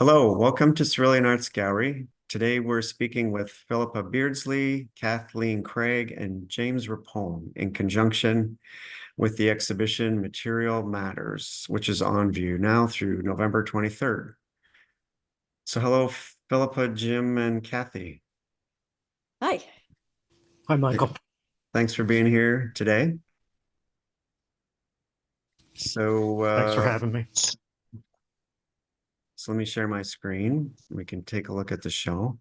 Hello, welcome to Cerulean Arts Gallery. Today we're speaking with Philippa Beardsley, Kathleen Craig, and James Rapone in conjunction with the exhibition Material Matters, which is on view now through November 23rd. So hello, Philippa, Jim, and Kathy. Hi. Hi, Michael. Thanks for being here today. So Thanks for having me. let me share my screen. We can take a look at the show.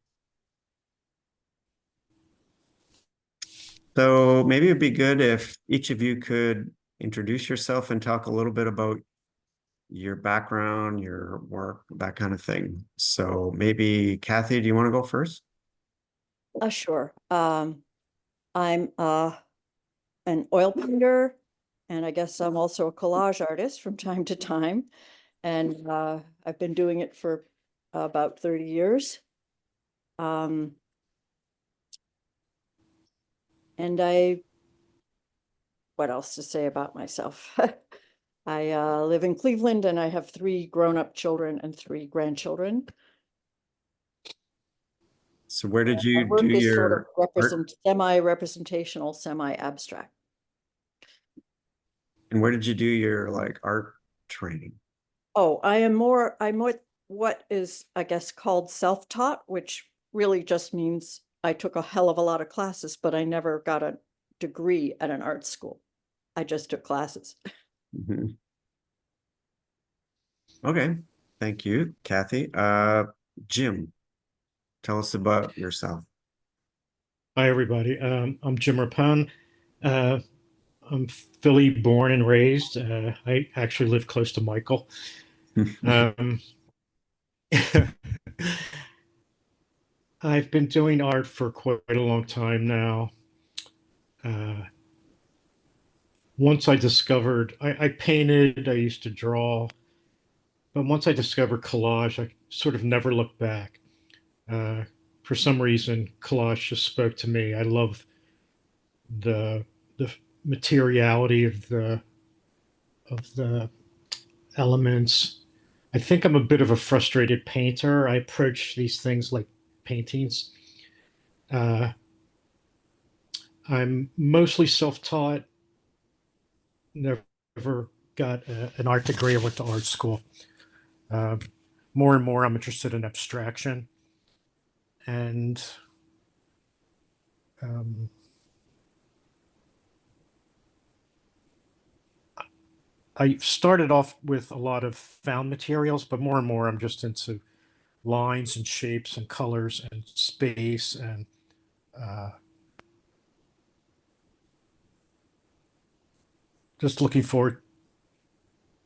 So maybe it'd be good if each of you could introduce yourself and talk a little bit about your background, your work, that kind of thing. So maybe Kathy, do you want to go first? Sure. I'm an oil painter, and I guess I'm also a collage artist from time to time. And I've been doing it for about 30 years. And what else to say about myself? I live in Cleveland, and I have 3 grown-up children and 3 grandchildren. So where did you My work do is your sort of art? semi-representational, semi-abstract. And where did you do your art training? Oh, I'm what is, I guess, called self-taught, which really just means I took a hell of a lot of classes, but I never got a degree at an art school. I just took classes. Mhm. Okay, thank you, Kathy. Jim, tell us about yourself. Hi, everybody. I'm Jim Rapone. Uh, I'm Philly born and raised. I actually live close to Michael. Um, I've been doing art for quite a long time now. Uh, Once I discovered, I painted, I used to draw, but once I discovered collage, I sort of never looked back. Uh, for some reason, collage just spoke to me. I love the materiality of the elements. I think I'm a bit of a frustrated painter. I approach these things like paintings. Uh, I'm mostly self-taught. Never got an art degree or went to art school. Uh, More and more, I'm interested in abstraction, and um, I started off with a lot of found materials, but more and more, I'm just into lines and shapes and colors and space and uh, just looking forward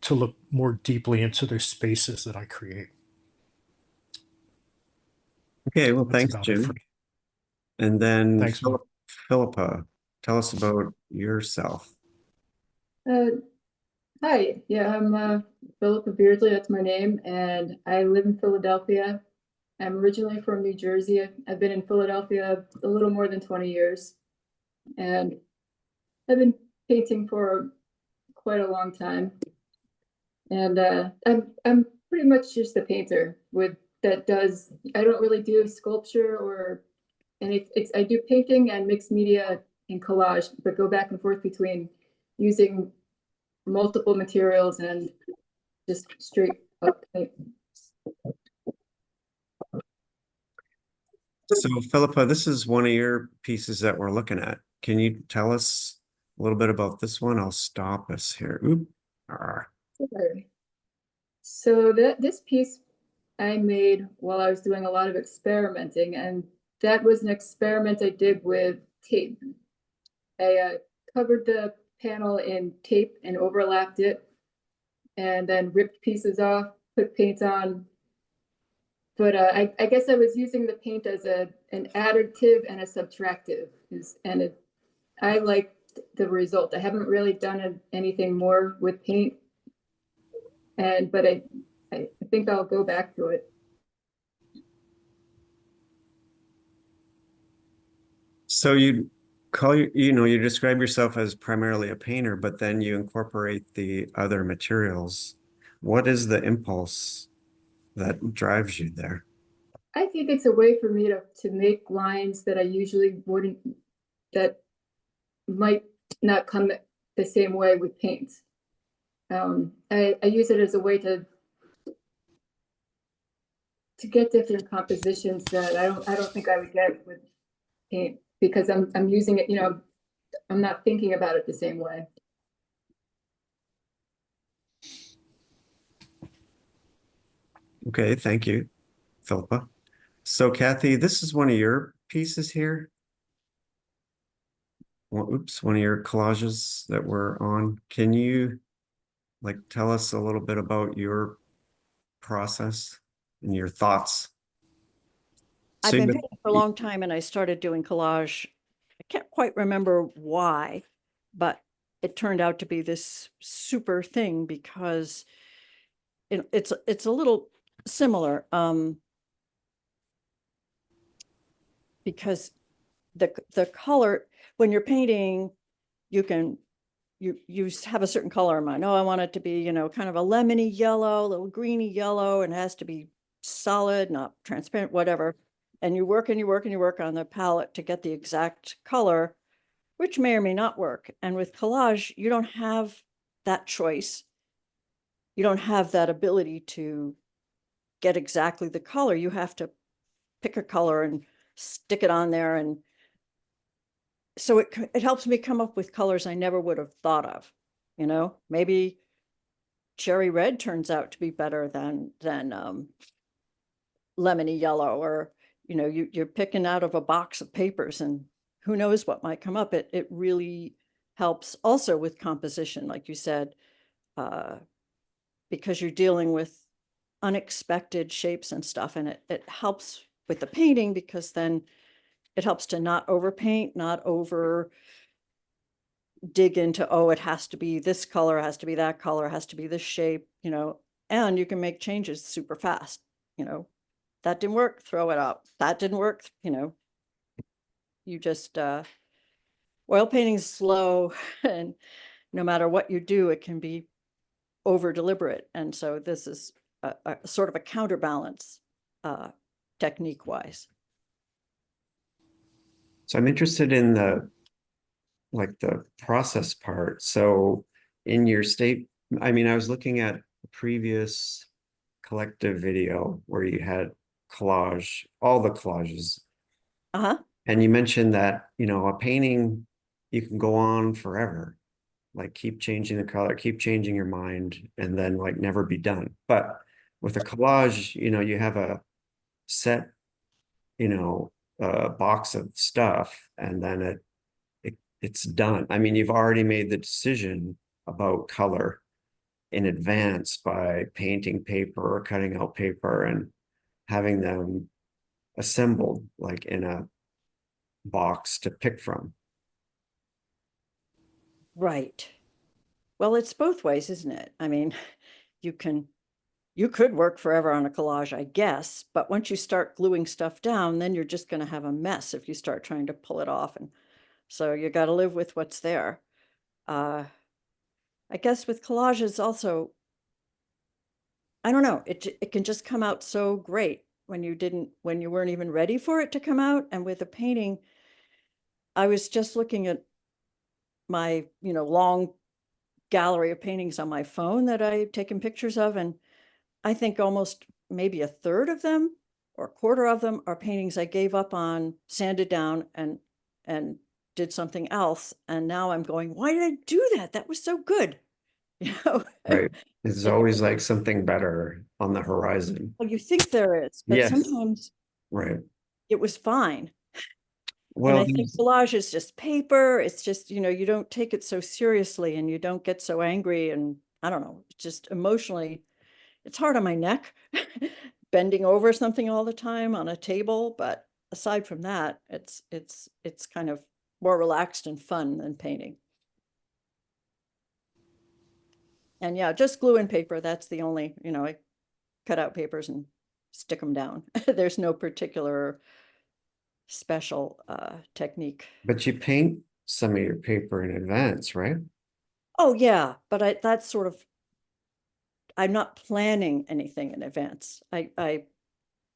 to look more deeply into the spaces that I create. Okay, well, That's thanks, about it for Jim. me. And then Thanks, Mark. Philippa, tell us about yourself. Uh, Hi, yeah, I'm Philippa Beardsley, that's my name, and I live in Philadelphia. I'm originally from New Jersey. I've been in Philadelphia a little more than 20 years, and I've been painting for quite a long time. And I'm pretty much just a painter with that does I don't really do sculpture or it's I do painting and mixed media and collage, but go back and forth between using multiple materials and just straight up paint. So Philippa, this is one of your pieces that we're looking at. Can you tell us a little bit about this one? I'll stop us here. Oop. Sure. So this piece I made while I was doing a lot of experimenting, and that was an experiment I did with tape. I covered the panel in tape and overlapped it, and then ripped pieces off, put paint on. But I guess I was using the paint as an additive and a subtractive, I liked the result. I haven't really done anything more with paint, but I think I'll go back to it. So you describe yourself as primarily a painter, but then you incorporate the other materials. What is the impulse that drives you there? I think it's a way for me to make lines that I usually wouldn't, that might not come the same way with paints. I use it as a way to get different compositions that I don't think I would get with paint, because I'm using it, I'm not thinking about it the same way. Okay, thank you, Philippa. So Kathy, this is one of your pieces here. Well, oops, one of your collages that we're on. Can you like tell us a little bit about your process and your thoughts? I've been painting for a long time, and I started doing collage. I can't quite remember why, but it turned out to be this super thing because it's a little similar. Because the color, when you're painting, you have a certain color in mind. Oh, I want it to be, kind of a lemony yellow, a little greeny yellow, and it has to be solid, not transparent, whatever. And you work and you work and you work on the palette to get the exact color, which may or may not work. And with collage, you don't have that choice. You don't have that ability to get exactly the color. You have to pick a color and stick it on there. And so it helps me come up with colors I never would have thought of. Maybe cherry red turns out to be better than lemony yellow, or you're picking out of a box of papers, and who knows what might come up. It really helps also with composition, like you said, because you're dealing with unexpected shapes and stuff, and it helps with the painting, because then it helps to not overpaint, not over dig into, oh, it has to be this color, it has to be that color, it has to be this shape, and you can make changes super fast. That didn't work, throw it out. That didn't work, you just, oil painting is slow, and no matter what you do, it can be over deliberate. And so this is a sort of a counterbalance, technique wise. So I'm interested in the process part. So in your state, I mean, I was looking at a previous collective video where you had collage, all the collages. Uh-huh. And you mentioned that, a painting, you can go on forever, like keep changing the color, keep changing your mind, and then like never be done. But with a collage, you have a set, box of stuff, and then it's done. I mean, you've already made the decision about color in advance by painting paper or cutting out paper and having them assembled like in a box to pick from. Right. Well, it's both ways, isn't it? I mean, you could work forever on a collage, I guess, but once you start gluing stuff down, then you're just going to have a mess if you start trying to pull it off. And so you got to live with what's there. I guess with collages also, I don't know, it can just come out so great when you weren't even ready for it to come out. And with a painting, I was just looking at my, long gallery of paintings on my phone that I've taken pictures of, and I think almost maybe a third of them or a quarter of them are paintings I gave up on, sanded down, and did something else. And now I'm going, why did I do that? That was so good. Right. There's always like something better on the horizon. Well, you think there is, but Yes. sometimes Right. it was fine. Well, and I think collage is just paper. It's just, you don't take it so seriously, and you don't get so angry. And I don't know, just emotionally, it's hard on my neck, bending over something all the time on a table. But aside from that, it's kind of more relaxed and fun than painting. And yeah, just glue and paper. That's the only, I cut out papers and stick them down. There's no particular special technique. but you paint some of your paper in advance, right? Oh yeah, but that's sort of, I'm not planning anything in advance.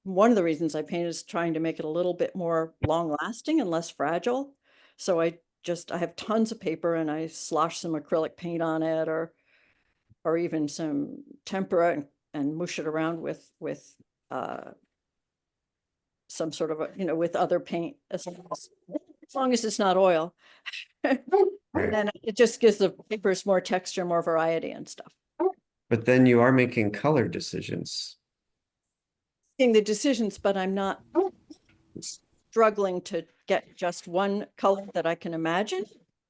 One of the reasons I paint is trying to make it a little bit more long lasting and less fragile. So I have tons of paper and I slosh some acrylic paint on it, or even some tempera, and mush it around with some sort of with other paint, as long as it's not oil. And it just gives the papers more texture, more variety and stuff. But then you are making color decisions. Making the decisions, but I'm not struggling to get just one color that I can imagine.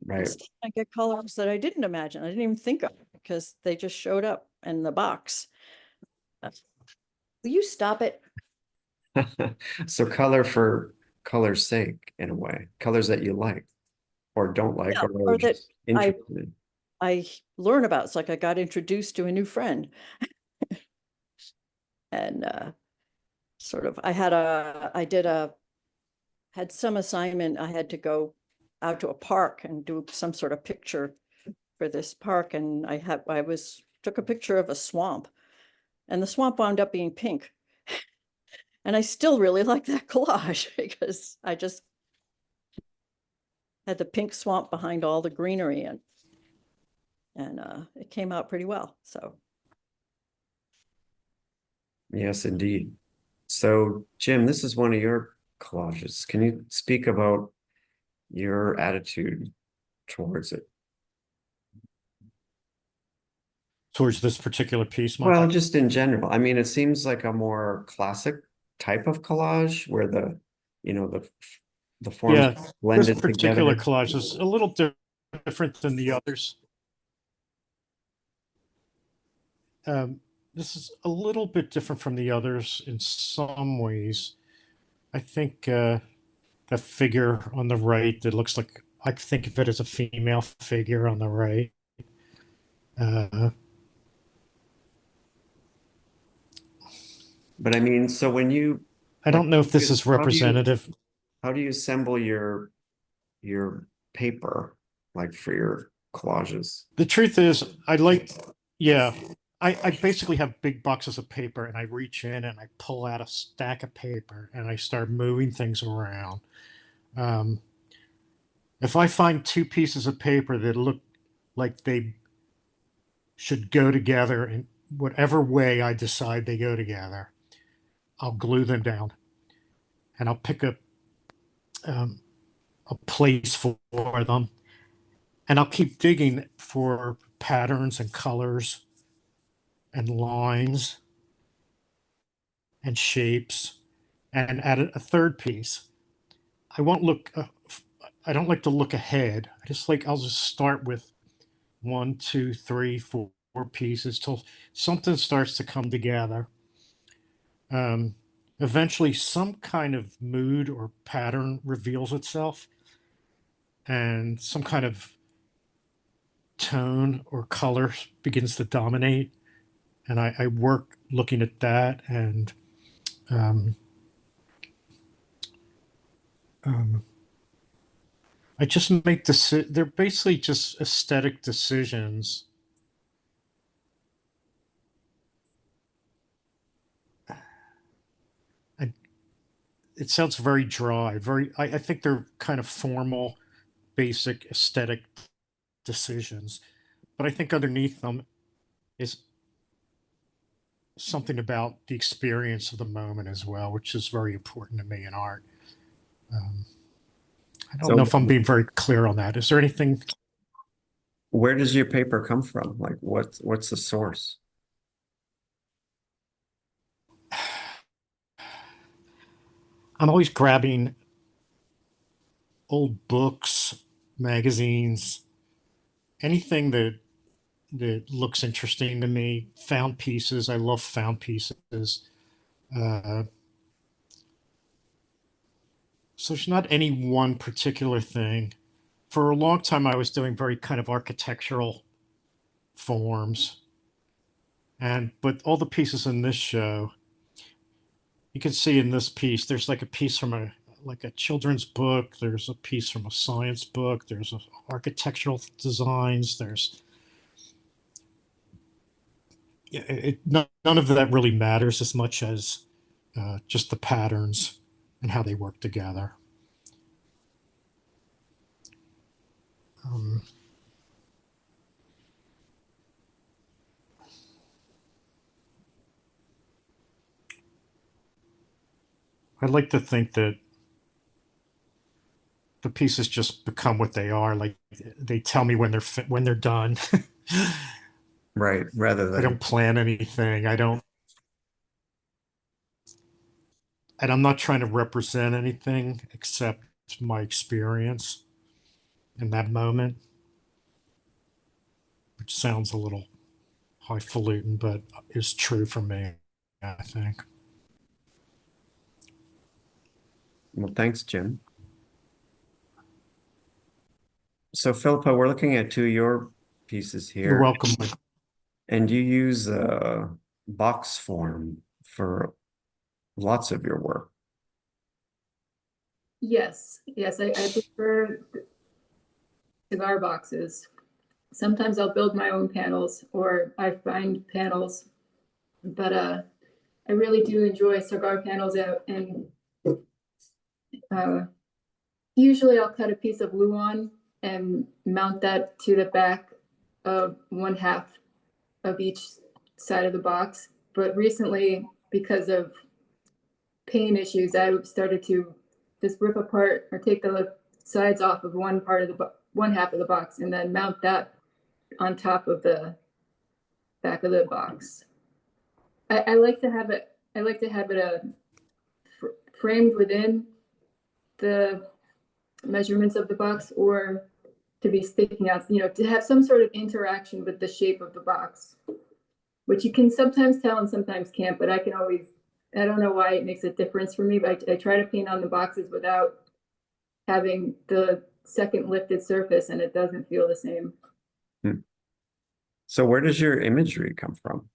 Right. Instead, I get colors that I didn't imagine. I didn't even think of, because they just showed up in the box. Will you stop it? So color for color's sake, in a way, colors that you like or don't like, Yeah, or or that just interested in. I learn about. It's like I got introduced to a new friend. And sort of, had some assignment. I had to go out to a park and do some sort of picture for this park. And took a picture of a swamp, and the swamp wound up being pink. And I still really like that collage because I just had the pink swamp behind all the greenery, and it came out pretty well. So Yes, indeed. So Jim, this is one of your collages. Can you speak about your attitude towards it? Towards this particular piece, Mike? Well, just in general. I mean, it seems like a more classic type of collage where the forms Yeah, this blended particular together. collage is a little different than the others. This is a little bit different from the others in some ways. I think the figure on the right that looks like, I think of it as a female figure on the right. But I mean, so when you I don't know if this is representative. How do you assemble your paper, like for your collages? The truth is, yeah, I basically have big boxes of paper, and I reach in and I pull out a stack of paper and I start moving things around. If I find two pieces of paper that look like they should go together in whatever way I decide they go together, I'll glue them down, and I'll pick a place for them, and I'll keep digging for patterns and colors and lines and shapes, and add a third piece. I won't look. I don't like to look ahead. I'll just start with one, two, three, four pieces till something starts to come together. Eventually, some kind of mood or pattern reveals itself, and some kind of tone or color begins to dominate. And I work looking at that, and I just make they're basically just aesthetic decisions. And it sounds very dry, I think they're kind of formal, basic aesthetic decisions. But I think underneath them is something about the experience of the moment as well, which is very important to me in art. I don't know if I'm being very clear on that. Is there anything? Where does your paper come from? Like what's the source? I'm always grabbing old books, magazines, anything that looks interesting to me. Found pieces. I love found pieces. So there's not any one particular thing. For a long time, I was doing very kind of architectural forms, but all the pieces in this show, you can see in this piece, there's like a piece from a children's book. There's a piece from a science book. There's architectural designs. There's none of that really matters as much as just the patterns and how they work together. Um, I like to think that the pieces just become what they are. Like they tell me when they're done. Right, rather I than, don't plan anything. And I'm not trying to represent anything except my experience in that moment, which sounds a little highfalutin, but is true for me, I think. well, thanks, Jim. So Philippa, we're looking at two of your pieces You're here, welcome. and you use a box form for lots of your work. Yes, yes, I prefer cigar boxes. Sometimes I'll build my own panels or I find panels, but I really do enjoy cigar panels out, and usually I'll cut a piece of Luan and mount that to the back of one half of each side of the box. But recently, because of paint issues, I started to just rip apart or take the sides off of one part of the one half of the box and then mount that on top of the back of the box. I like to have it. I like to have it framed within the measurements of the box, or to be sticking out. You know, to have some sort of interaction with the shape of the box, which you can sometimes tell and sometimes can't. But I can always. I don't know why it makes a difference for me, but I try to paint on the boxes without having the second lifted surface, and it doesn't feel the same. So where does your imagery come from?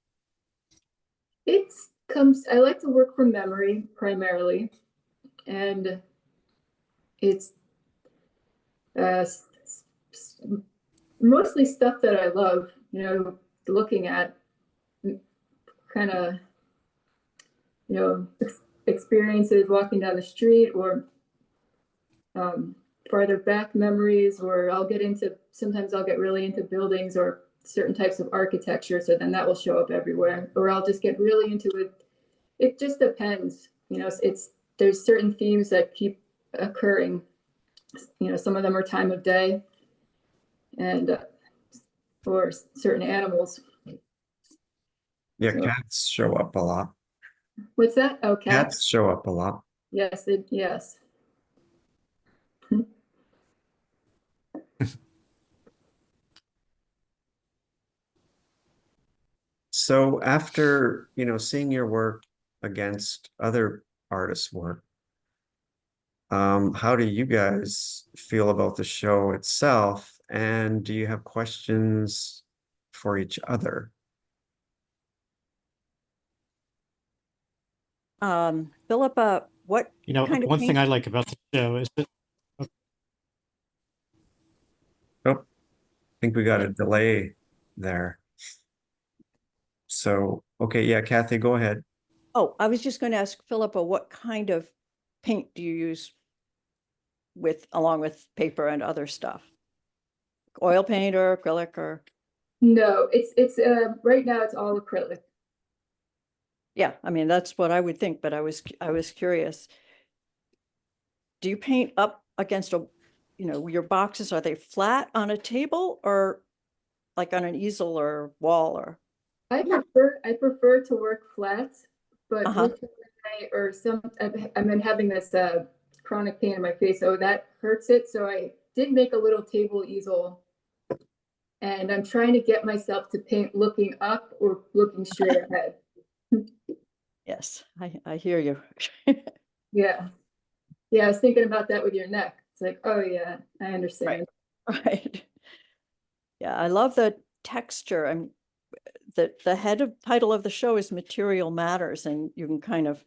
I like to work from memory primarily, and it's mostly stuff that I love, you know, looking at, kind of, you know, experiences walking down the street, or farther back memories, or sometimes I'll get really into buildings or certain types of architecture, so then that will show up everywhere, or I'll just get really into it. It just depends, you know. There's certain themes that keep occurring, you know. Some of them are time of day, and or certain animals. Yeah, So, cats show up a lot. what's that? Oh, cats. Cats show up a lot. Yes, yes. So after, seeing your work against other artists' work, how do you guys feel about the show itself? And do you have questions for each other? Philippa, what kind of One thing paint? I like about the show is that Oh, I think we got a delay there. So, okay, yeah, Kathy, go ahead. Oh, I was just going to ask Philippa, what kind of paint do you use along with paper and other stuff? Oil paint or acrylic or? No, it's right now it's all acrylic. Yeah, I mean, that's what I would think, but I was curious. Do you paint up against your boxes, are they flat on a table or like on an easel or wall or? I prefer to work flat, but recently I've been having this chronic pain in my face, so that hurts it. So I did make a little table easel, and I'm trying to get myself to paint looking up or looking straight ahead. Yes, I hear you. Yeah. Yeah, I was thinking about that with your neck. It's like, oh yeah, I understand. Right. Yeah, I love the texture. And the title of the show is Material Matters, and you can kind of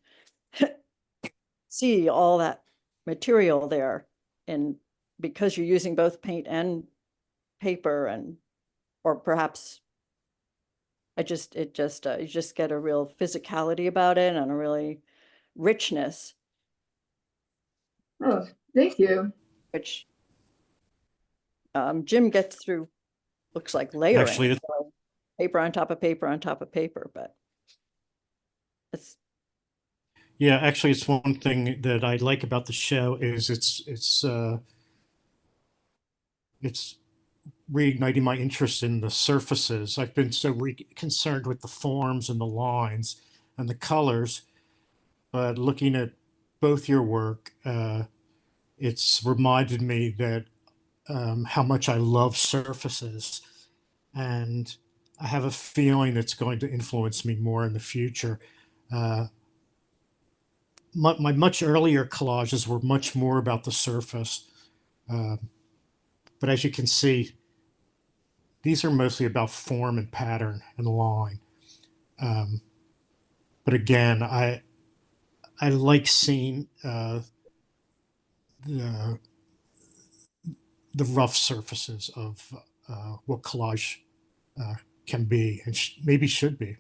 see all that material there. And because you're using both paint and paper, or perhaps you just get a real physicality about it and a really richness, Oh, thank you. which Jim gets through, looks like layering. Actually, So paper on top of paper on top of paper, but it's, yeah, actually, it's one thing that I like about the show is it's reigniting my interest in the surfaces. I've been so concerned with the forms and the lines and the colors, but looking at both your work, it's reminded me that how much I love surfaces, and I have a feeling it's going to influence me more in the future. Uh, my much earlier collages were much more about the surface, uh, but as you can see, these are mostly about form and pattern and line. Um, but again, I like seeing the the rough surfaces of what collage uh, can be and maybe should be.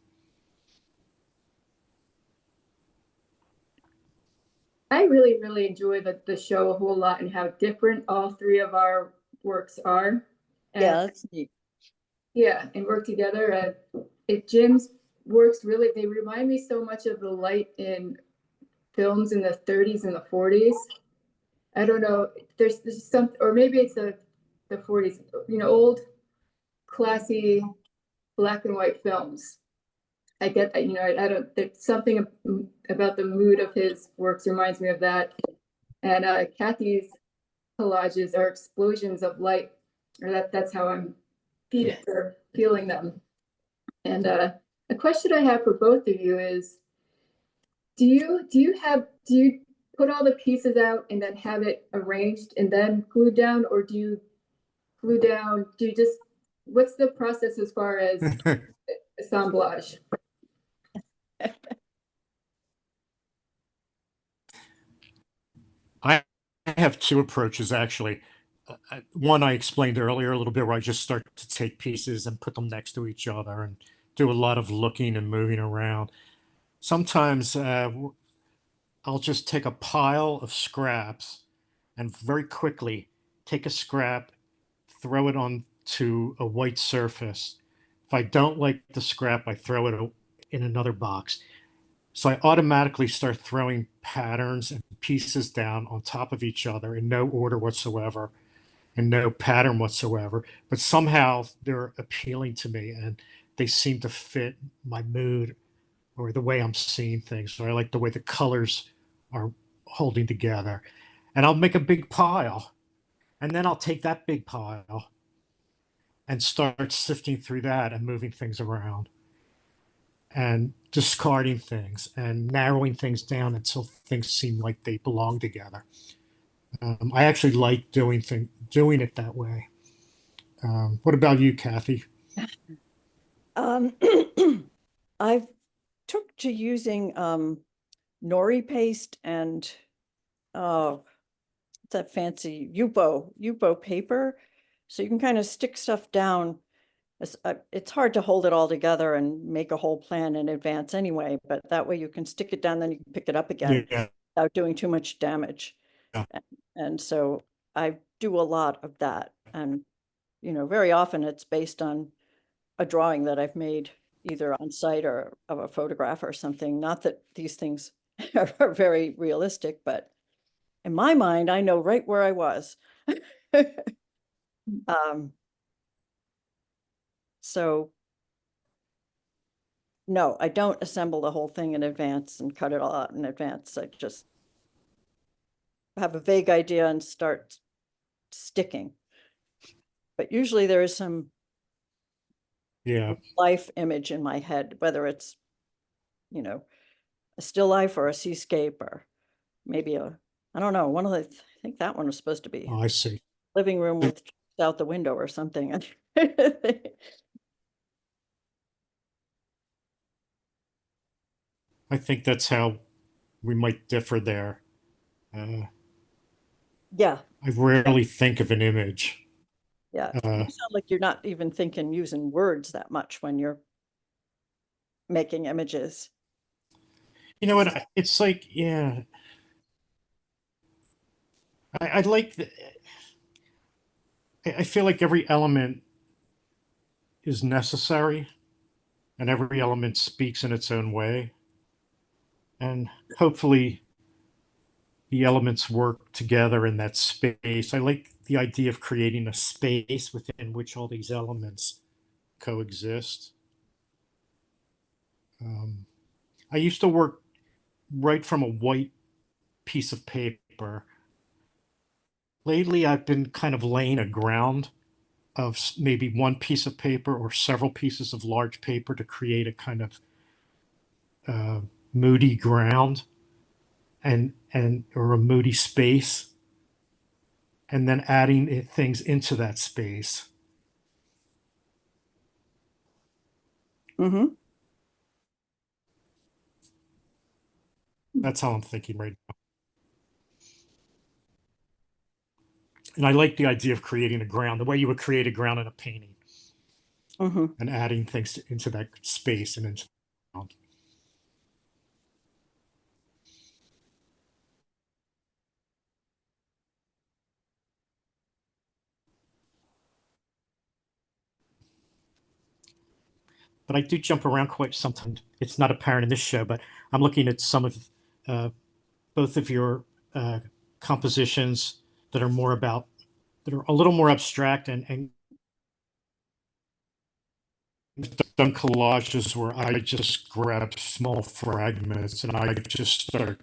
I really, really enjoy the show a whole lot and how different all three of our works are. And yeah, that's neat. yeah, and work together. Jim's works really, they remind me so much of the light in films in the 30s and the 40s. I don't know, there's some, or maybe it's the 40s, old classy black and white films. I get that, I don't, there's something about the mood of his works reminds me of that. And Kathy's collages are explosions of light, or that's how I'm feeling them. And a question I have for both of you is, do you put all the pieces out and then have it arranged and then glued down, or do you just, what's the process as far as assemblage? I have two approaches actually. One I explained earlier a little bit, where I just start to take pieces and put them next to each other and do a lot of looking and moving around. Sometimes I'll just take a pile of scraps and very quickly take a scrap, throw it onto a white surface. If I don't like the scrap, I throw it in another box. So I automatically start throwing patterns and pieces down on top of each other in no order whatsoever and no pattern whatsoever. But somehow they're appealing to me and they seem to fit my mood or the way I'm seeing things. Or I like the way the colors are holding together. And I'll make a big pile. And then I'll take that big pile and start sifting through that and moving things around and discarding things and narrowing things down until things seem like they belong together. I actually like doing it that way. What about you, Kathy? Um, I've took to using nori paste and oh, it's that fancy Yupo paper, so you can kind of stick stuff down. It's hard to hold it all together and make a whole plan in advance anyway, but that way you can stick it down, then you can pick it up again Yeah. without doing too much damage. Yeah. And so I do a lot of that, and very often it's based on a drawing that I've made either on site or of a photograph or something. Not that these things are very realistic, but in my mind, I know right where I was. So no, I don't assemble the whole thing in advance and cut it all out in advance. I just have a vague idea and start sticking. But usually there is some life image in my head, whether it's, a still life or a seascape or maybe I don't know, I think that one was supposed to be I see. living room with out the window or something. I think that's how we might differ there. Yeah. I rarely think of an image. Yeah. You sound like you're not even thinking using words that much when you're making images. You know what? It's like, yeah, I like I feel like every element is necessary and every element speaks in its own way. And hopefully the elements work together in that space. I like the idea of creating a space within which all these elements coexist. I used to work right from a white piece of paper. Lately, I've been kind of laying a ground of maybe one piece of paper or several pieces of large paper to create a kind of uh, moody ground and or a moody space, and then adding things into that space. Mm-hmm. That's how I'm thinking right now. And I like the idea of creating a ground, the way you would create a ground in a painting, Mm-hmm. and adding things into that space and into the ground. But I do jump around quite sometimes. It's not apparent in this show, but I'm looking at some of uh, both of your compositions that are more about that are a little more abstract and done collages where I just grab small fragments and I just start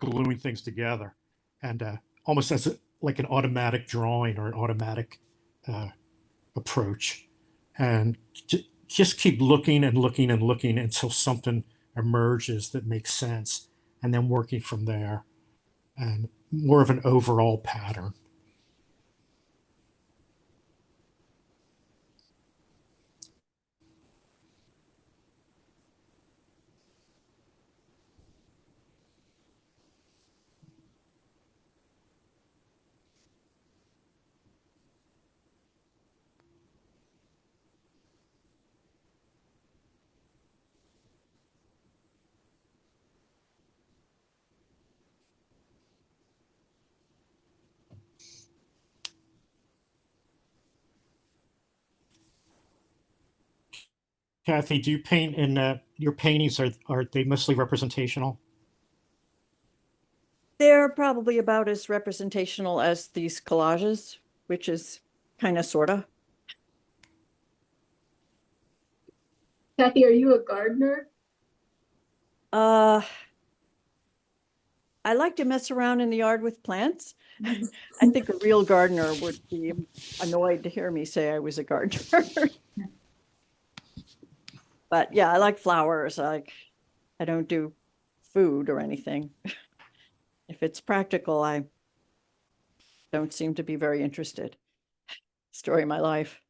gluing things together, and almost as like an automatic drawing or an automatic uh, approach, and just keep looking and looking and looking until something emerges that makes sense, and then working from there, and more of an overall pattern. Kathy, do you paint in your paintings? Are they mostly representational? They're probably about as representational as these collages, which is kind of sorta. Kathy, are you a gardener? Uh, I like to mess around in the yard with plants. I think a real gardener would be annoyed to hear me say I was a gardener. But yeah, I like flowers. I don't do food or anything. If it's practical, I don't seem to be very interested. Story of my life.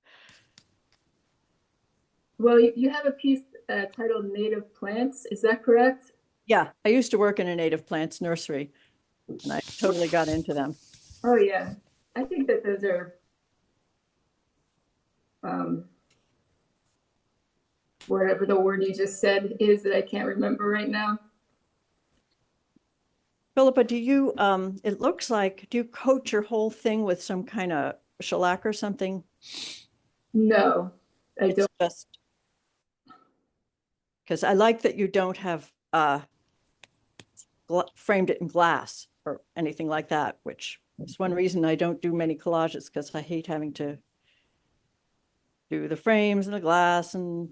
Well, you have a piece titled Native Plants, is that correct? Yeah, I used to work in a native plants nursery and I totally got into them. Oh, yeah. I think that those are whatever the word you just said is that I can't remember right now. Philippa, do you, it looks like, do you coat your whole thing with some kind of shellac or something? No, I It's don't. just, because I like that you don't have framed it in glass or anything like that, which is one reason I don't do many collages, because I hate having to do the frames and the glass and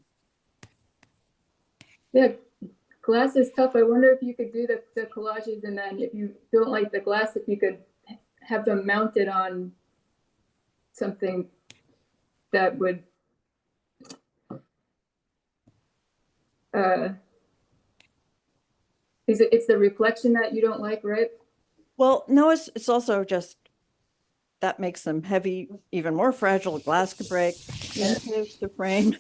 Yeah, glass is tough. I wonder if you could do the collages, and then if you don't like the glass, if you could have them mounted on something that would it's the reflection that you don't like, right? well, no, it's also just that makes them heavy, even more fragile. Glass could break, expensive to frame,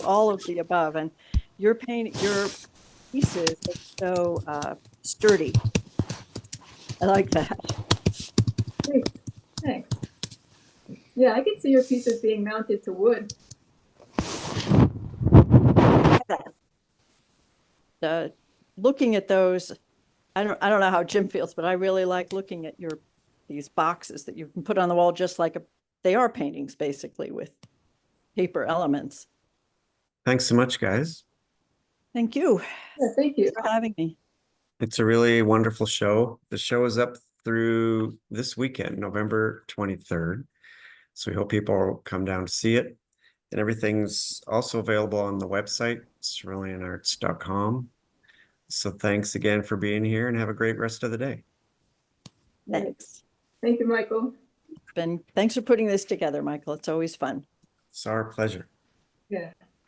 all of the above. And your pieces are so sturdy. I like that. Thanks. Thanks. Yeah, I can see your pieces being mounted to wood. looking at those, I don't know how Jim feels, but I really like looking at these boxes that you can put on the wall, just like they are paintings basically with paper elements. Thanks so much, guys. Thank you Yeah, thank you. for having me. It's a really wonderful show. The show is up through this weekend, November 23rd. So we hope people come down to see it. And everything's also available on the website, ceruleanarts.com. So thanks again for being here and have a great rest of the day. Thanks. Thank you, Michael. Thanks for putting this together, Michael. It's always fun. It's our pleasure. Yeah.